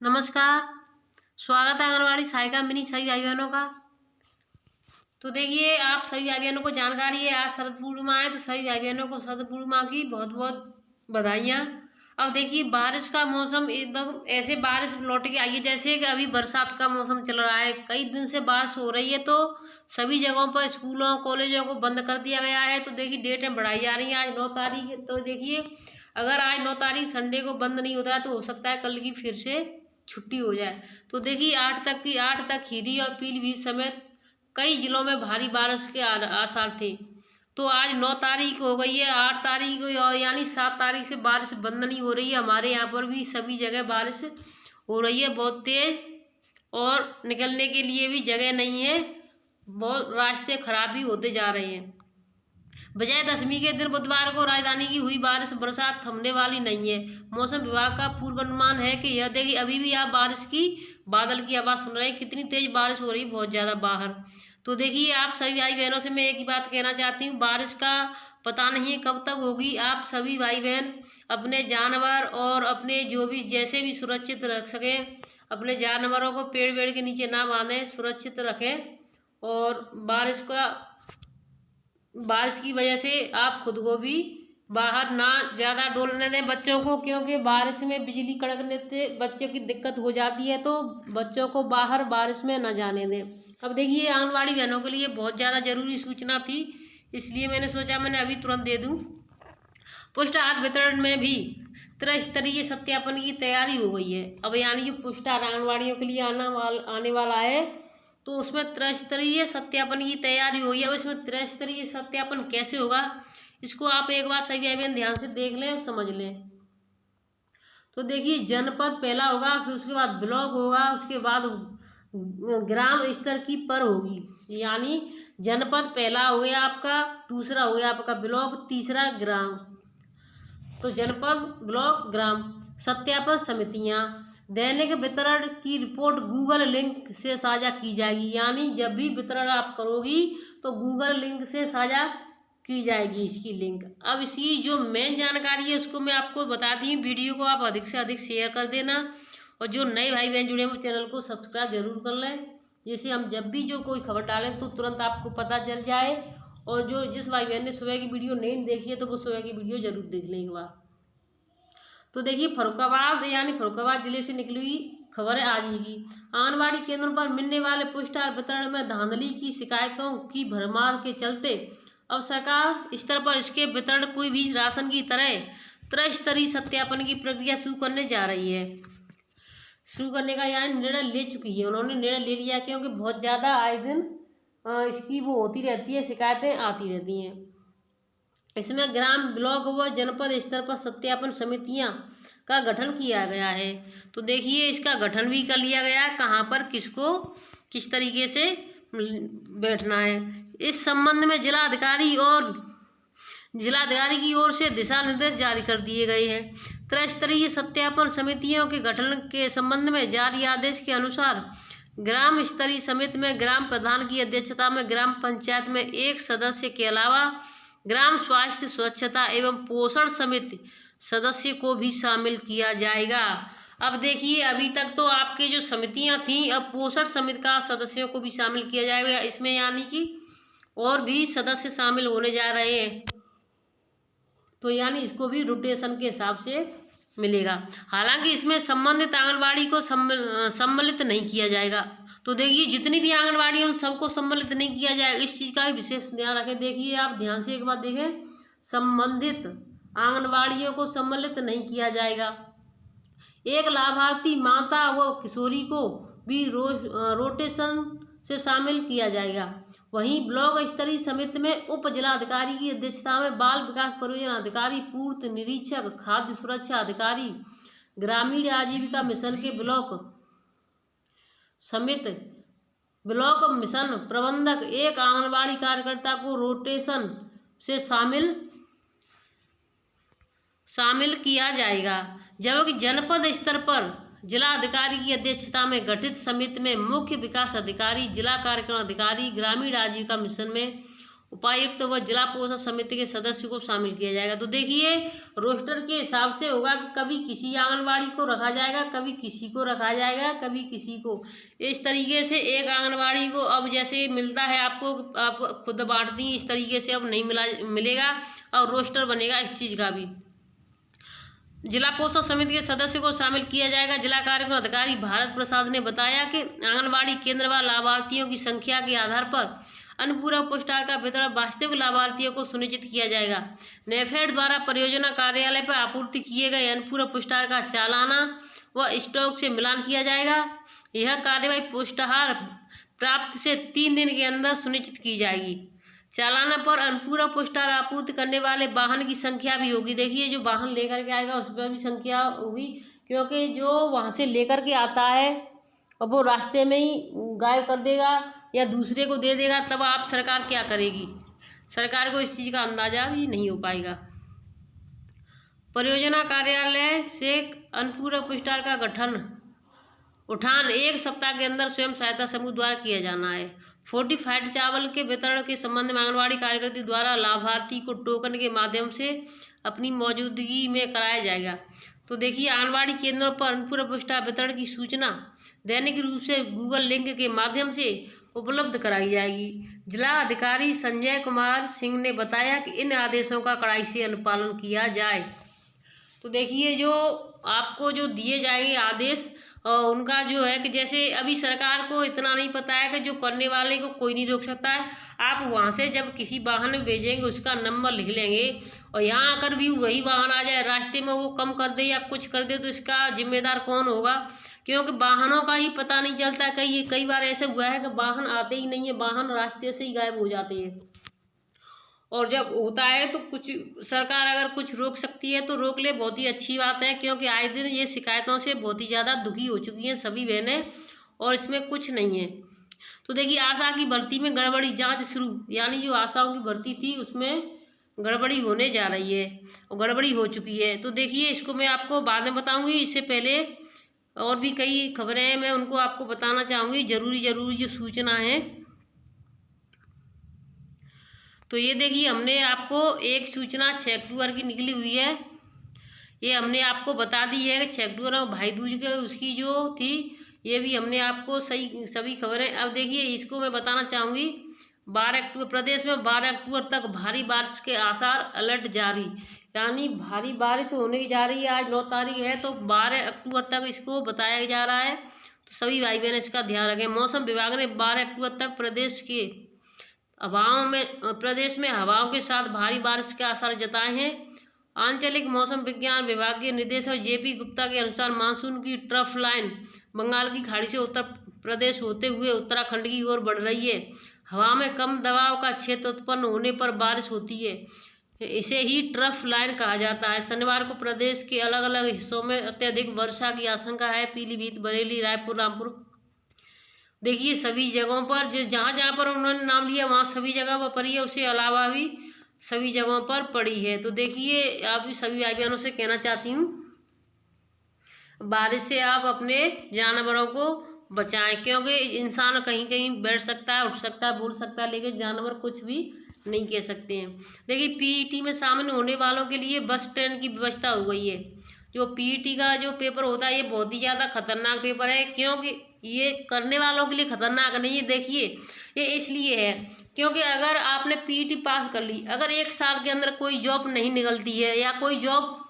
नमस्कार। स्वागत है आंगनबाड़ी सहायिका मिनी सभी भाई बहनों का। तो देखिए, आप सभी भाई बहनों को जानकारी है, आज शरद पूर्णिमा है, तो सभी भाई बहनों को शरद पूर्णिमा की बहुत बहुत बधाइयाँ। अब देखिए, बारिश का मौसम एकदम ऐसे बारिश लौट के आई है जैसे कि अभी बरसात का मौसम चल रहा है। कई दिन से बारिश हो रही है, तो सभी जगहों पर स्कूलों कॉलेजों को बंद कर दिया गया है। तो देखिए, डेटें बढ़ाई जा रही हैं। आज 9 तारीख है, तो देखिए अगर आज 9 तारीख संडे को बंद नहीं होता है तो हो सकता है कल की फिर से छुट्टी हो जाए। तो देखिए 8 तक खीरी और पीलीभीत समेत कई जिलों में भारी बारिश के आसार थे। तो आज 9 तारीख हो गई है, 8 तारीख और यानी 7 तारीख से बारिश बंद नहीं हो रही है। हमारे यहाँ पर भी सभी जगह बारिश हो रही है बहुत तेज, और निकलने के लिए भी जगह नहीं है। बहुत रास्ते खराब भी होते जा रहे हैं। विजयदशमी के दिन बुधवार को राजधानी की हुई बारिश बरसात थमने वाली नहीं है। मौसम विभाग का पूर्वानुमान है कि यह देखिए, अभी भी आप बारिश की बादल की आवाज़ सुन रहे हैं, कितनी तेज बारिश हो रही है, बहुत ज़्यादा बाहर। तो देखिए, आप सभी भाई बहनों से मैं एक ही बात कहना चाहती हूँ, बारिश का पता नहीं है कब तक होगी। आप सभी भाई बहन अपने जानवर और अपने जो भी जैसे भी सुरक्षित रख सकें, अपने जानवरों को पेड़ वेड़ के नीचे ना बांधें, सुरक्षित रखें। और बारिश की वजह से आप खुद को भी बाहर ना ज़्यादा डोलने दें बच्चों को, क्योंकि बारिश में बिजली कड़कने से बच्चों की दिक्कत हो जाती है। तो बच्चों को बाहर बारिश में न जाने दें। अब देखिए, आंगनबाड़ी बहनों के लिए बहुत ज़्यादा ज़रूरी सूचना थी, इसलिए मैंने सोचा मैंने अभी तुरंत दे दूँ। पुष्ट आहार वितरण में भी त्रिस्तरीय सत्यापन की तैयारी हो गई है। अब यानी कि पुष्ट आहार आंगनबाड़ियों के लिए आने वाला है, तो उसमें त्रिस्तरीय सत्यापन की तैयारी हुई है। अब इसमें त्रिस्तरीय सत्यापन कैसे होगा, इसको आप एक बार सही भाई बहन ध्यान से देख लें और समझ लें। तो देखिए, जनपद पहला होगा, फिर उसके बाद ब्लॉक होगा, उसके बाद ग्राम स्तर की पर होगी। यानी जनपद पहला हो गया आपका, दूसरा हो गया आपका ब्लॉक, तीसरा ग्राम। तो जनपद, ब्लॉक, ग्राम। सत्यापन समितियां दैनिक वितरण की रिपोर्ट गूगल लिंक से साझा की जाएगी। यानी जब भी वितरण आप करोगी तो गूगल लिंक से साझा की जाएगी इसकी लिंक। अब इसकी जो मेन जानकारी है उसको मैं आपको बता दी। वीडियो को आप अधिक से अधिक शेयर कर देना, और जो नए भाई बहन जुड़े हैं वो चैनल को सब्सक्राइब जरूर कर लें, जिससे हम जब भी जो कोई खबर डालें तो तुरंत आपको पता चल जाए। और जो जिस भाई बहन ने सुबह की वीडियो नहीं देखी है तो वो सुबह की वीडियो जरूर देख लें एक बार। तो देखिए, फर्रुखाबाद जिले से निकली हुई खबर है आज ही की। आंगनबाड़ी केंद्रों पर मिलने वाले पुष्ट आहार वितरण में धांधली की शिकायतों की भरमार के चलते अब सरकार स्तर पर इसके वितरण कोई भी राशन की तरह त्रिस्तरीय सत्यापन की प्रक्रिया शुरू करने जा रही है। शुरू करने का यानी निर्णय ले चुकी है, उन्होंने निर्णय ले लिया, क्योंकि बहुत ज़्यादा आए दिन इसकी वो होती रहती है, शिकायतें आती रहती हैं। इसमें ग्राम, ब्लॉक व जनपद स्तर पर सत्यापन समितियां का गठन किया गया है। तो देखिए, इसका गठन भी कर लिया गया है, कहाँ पर किसको किस तरीके से बैठना है। इस संबंध में जिलाधिकारी की ओर से दिशा निर्देश जारी कर दिए गए हैं। त्रिस्तरीय सत्यापन समितियों के गठन के संबंध में जारी आदेश के अनुसार ग्राम स्तरीय समिति में ग्राम प्रधान की अध्यक्षता में ग्राम पंचायत में एक सदस्य के अलावा ग्राम स्वास्थ्य स्वच्छता एवं पोषण समिति सदस्य को भी शामिल किया जाएगा। अब देखिए, अभी तक तो आपके जो समितियां थीं, अब पोषण समिति का सदस्यों को भी शामिल किया जाएगा इसमें, यानी कि और भी सदस्य शामिल होने जा रहे हैं। तो यानी इसको भी रोटेशन के हिसाब से मिलेगा। हालांकि इसमें संबंधित आंगनबाड़ी को सम्मिलित नहीं किया जाएगा। तो देखिए, जितनी भी आंगनबाड़ी हैं उन सबको सम्मिलित नहीं किया जाएगा, इस चीज़ का भी विशेष ध्यान रखें। देखिए, आप ध्यान से एक बात देखें, संबंधित आंगनबाड़ियों को सम्मिलित नहीं किया जाएगा। एक लाभार्थी माता व किशोरी को भी रोटेशन से शामिल किया जाएगा। वहीं ब्लॉक स्तरीय समिति में उप जिलाधिकारी की अध्यक्षता में बाल विकास परियोजना अधिकारी, पूर्त निरीक्षक, खाद्य सुरक्षा अधिकारी, ग्रामीण आजीविका मिशन के ब्लॉक मिशन प्रबंधक, एक आंगनबाड़ी कार्यकर्ता को रोटेशन से शामिल किया जाएगा। जबकि जनपद स्तर पर जिलाधिकारी की अध्यक्षता में गठित समिति में मुख्य विकास अधिकारी, जिला कार्यक्रम अधिकारी, ग्रामीण आजीविका मिशन में उपायुक्त व जिला पोषण समिति के सदस्य को शामिल किया जाएगा। तो देखिए रोस्टर के हिसाब से होगा कि कभी किसी आंगनबाड़ी को रखा जाएगा, कभी किसी को रखा जाएगा, कभी किसी को। इस तरीके से एक आंगनबाड़ी को अब जैसे मिलता है आपको खुद बांटती, इस तरीके से अब नहीं मिलेगा और रोस्टर बनेगा इस चीज़ का भी। जिला पोषण समिति के सदस्य को शामिल किया जाएगा। जिला कार्यक्रम अधिकारी भारत प्रसाद ने बताया कि आंगनबाड़ी केंद्र व लाभार्थियों की संख्या के आधार पर अनुपूरक पुरस्कार का वितरण वास्तविक लाभार्थियों को सुनिश्चित किया जाएगा। नेफेड द्वारा परियोजना कार्यालय पर आपूर्ति किए गए अनुपूरक पुरस्कार का चालाना व स्टॉक से मिलान किया जाएगा। यह कार्यवाही पुरस्कार प्राप्त से 3 दिन के अंदर सुनिश्चित की जाएगी। चालाना पर अनुपूरक पुरस्कार आपूर्ति करने वाले वाहन की संख्या भी होगी। देखिए जो वाहन लेकर के आएगा उस पर भी संख्या होगी, क्योंकि जो वहाँ से लेकर के आता है और वो रास्ते में ही गायब कर देगा या दूसरे को दे देगा, तब आप सरकार क्या करेगी? सरकार को इस चीज़ का अंदाजा भी नहीं हो पाएगा। परियोजना कार्यालय से अनुपूरक पुरस्कार का उठान 1 सप्ताह के अंदर स्वयं सहायता समूह द्वारा किया जाना है। फोर्टिफाइड चावल के वितरण के संबंध में आंगनबाड़ी कार्यकर्ता द्वारा लाभार्थी को टोकन के माध्यम से अपनी मौजूदगी में कराया जाएगा। तो देखिए आंगनबाड़ी केंद्रों पर अनुपूरक पुरस्कार वितरण की सूचना दैनिक रूप से गूगल लिंक के माध्यम से उपलब्ध कराई जाएगी। जिला अधिकारी संजय कुमार सिंह ने बताया कि इन आदेशों का कड़ाई से अनुपालन किया जाए। तो देखिए जो आपको जो दिए जाएंगे आदेश उनका जो है कि जैसे अभी सरकार को इतना नहीं पता है कि जो करने वाले को कोई नहीं रोक सकता है। आप वहाँ से जब किसी वाहन में भेजेंगे उसका नंबर लिख लेंगे और यहाँ आकर भी वही वाहन आ जाए, रास्ते में वो कम कर दे या कुछ कर दे, तो इसका जिम्मेदार कौन होगा? क्योंकि वाहनों का ही पता नहीं चलता। कई बार ऐसे हुआ है कि वाहन आते ही नहीं है, वाहन रास्ते से ही गायब हो जाते हैं। और जब होता है तो कुछ सरकार अगर कुछ रोक सकती है तो रोक ले, बहुत ही अच्छी बात है, क्योंकि आए दिन ये शिकायतों से बहुत ही ज़्यादा दुखी हो चुकी हैं सभी बहनें और इसमें कुछ नहीं है। तो देखिए आशा की भर्ती में गड़बड़ी, जांच शुरू, यानी जो आशाओं की भर्ती थी उसमें गड़बड़ी होने जा रही है और गड़बड़ी हो चुकी है। तो देखिए इसको मैं आपको बाद में बताऊँगी। इससे पहले और भी कई खबरें हैं, मैं उनको आपको बताना चाहूँगी, ज़रूरी जो सूचना है। तो ये देखिए हमने आपको एक सूचना 6 अक्टूबर की निकली हुई है, ये हमने आपको बता दी है कि 6 अक्टूबर और भाई दूज के उसकी जो थी ये भी हमने आपको सभी खबरें। अब देखिए इसको मैं बताना चाहूँगी 12 अक्टूबर, प्रदेश में 12 अक्टूबर तक भारी बारिश के आसार, अलर्ट जारी, यानी भारी बारिश होने की जा रही है। आज 9 तारीख है तो 12 अक्टूबर तक इसको बताया जा रहा है, तो सभी भाई बहन इसका ध्यान रखें। मौसम विभाग ने 12 अक्टूबर तक प्रदेश में हवाओं के साथ भारी बारिश के आसार जताए हैं। आंचलिक मौसम विज्ञान विभाग के निदेशक जेपी गुप्ता के अनुसार मानसून की ट्रफ लाइन बंगाल की खाड़ी से उत्तर प्रदेश होते हुए उत्तराखंड की ओर बढ़ रही है। हवा में कम दबाव का क्षेत्र उत्पन्न होने पर बारिश होती है, इसे ही ट्रफ लाइन कहा जाता है। शनिवार को प्रदेश के अलग अलग हिस्सों में अत्यधिक वर्षा की आशंका है। पीलीभीत, बरेली, रायपुर, रामपुर, देखिए सभी जगहों पर जहाँ जहाँ पर उन्होंने नाम लिया वहाँ सभी जगह पर पड़ी है, उसके अलावा भी सभी जगहों पर पड़ी है। तो देखिए आप सभी भाई बहनों से कहना चाहती हूँ बारिश से आप अपने जानवरों को बचाएं, क्योंकि इंसान कहीं कहीं बैठ सकता है, उठ सकता है, बोल सकता है, लेकिन जानवर कुछ भी नहीं कह सकते हैं। देखिए पीईटी में शामिल होने वालों के लिए बस ट्रेन की व्यवस्था हो गई है। जो पीईटी का जो पेपर होता है ये बहुत ही ज़्यादा खतरनाक पेपर है, क्योंकि ये करने वालों के लिए खतरनाक नहीं है। देखिए ये इसलिए है क्योंकि अगर आपने पीईटी पास कर ली, अगर 1 साल के अंदर कोई जॉब नहीं निकलती है या कोई जॉब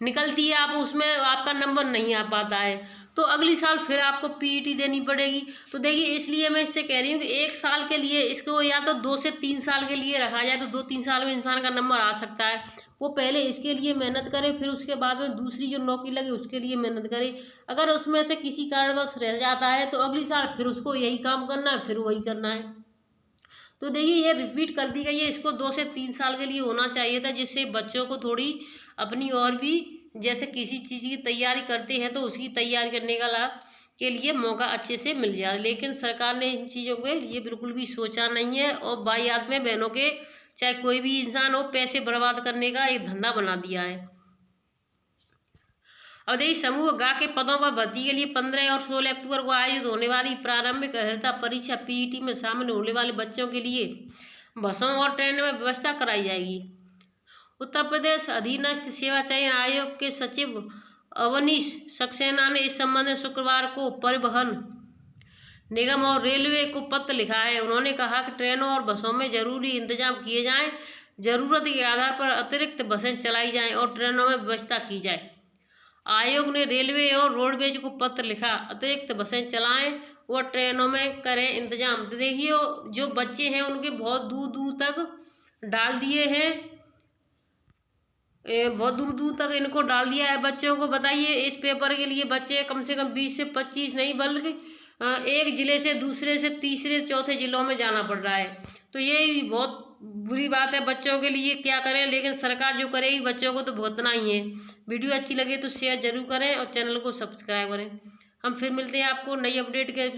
निकलती है, आप उसमें आपका नंबर नहीं आ पाता है, तो अगली साल फिर आपको पीईटी देनी पड़ेगी। तो देखिए इसलिए मैं इससे कह रही हूँ कि 1 साल के लिए इसको या तो 2 से 3 साल के लिए रखा जाए, तो 2-3 साल में इंसान का नंबर आ सकता है। वो पहले इसके लिए मेहनत करे, फिर उसके बाद में दूसरी जो नौकरी लगे उसके लिए मेहनत करे। अगर उसमें से किसी कारणवश रह जाता है तो अगली साल फिर उसको यही काम करना है, फिर वही करना है। तो देखिए ये रिपीट कर दी गई है, इसको 2 से 3 साल के लिए होना चाहिए था, जिससे बच्चों को थोड़ी अपनी और भी जैसे किसी चीज़ की तैयारी करते हैं तो उसकी तैयारी करने के लिए मौका अच्छे से मिल जाए। लेकिन सरकार ने इन चीज़ों के लिए बिल्कुल भी सोचा नहीं है और बायात में बहनों के चाहे कोई भी इंसान हो पैसे बर्बाद करने का एक धंधा बना दिया है। अब देखिए समूह ग के पदों पर भर्ती के लिए 15 और 16 अक्टूबर को आयोजित होने वाली प्रारंभिक अर्हता परीक्षा पीईटी में शामिल होने वाले बच्चों के लिए बसों और ट्रेनों में व्यवस्था कराई जाएगी। उत्तर प्रदेश अधीनस्थ सेवा चयन आयोग के सचिव अवनीश सक्सेना ने इस संबंध में शुक्रवार को परिवहन निगम और रेलवे को पत्र लिखा है। उन्होंने कहा कि ट्रेनों और बसों में जरूरी इंतजाम किए जाएं, जरूरत के आधार पर अतिरिक्त बसें चलाई जाएं और ट्रेनों में व्यवस्था की जाए। आयोग ने रेलवे और रोडवेज को पत्र लिखा, अतिरिक्त बसें चलाएं और ट्रेनों में करें इंतजाम। तो देखिए जो बच्चे हैं उनके बहुत दूर दूर तक डाल दिए हैं, बहुत दूर दूर तक इनको डाल दिया है बच्चों को। बताइए इस पेपर के लिए बच्चे कम से कम 20 से 25 नहीं बल्कि एक ज़िले से दूसरे से तीसरे चौथे ज़िलों में जाना पड़ रहा है। तो ये बहुत बुरी बात है बच्चों के लिए, क्या करें, लेकिन सरकार जो करेगी बच्चों को तो भुगतना ही है। वीडियो अच्छी लगे तो शेयर जरूर करें और चैनल को सब्सक्राइब करें। हम फिर मिलते हैं आपको नई अपडेट के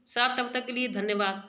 साथ, तब तक के लिए धन्यवाद।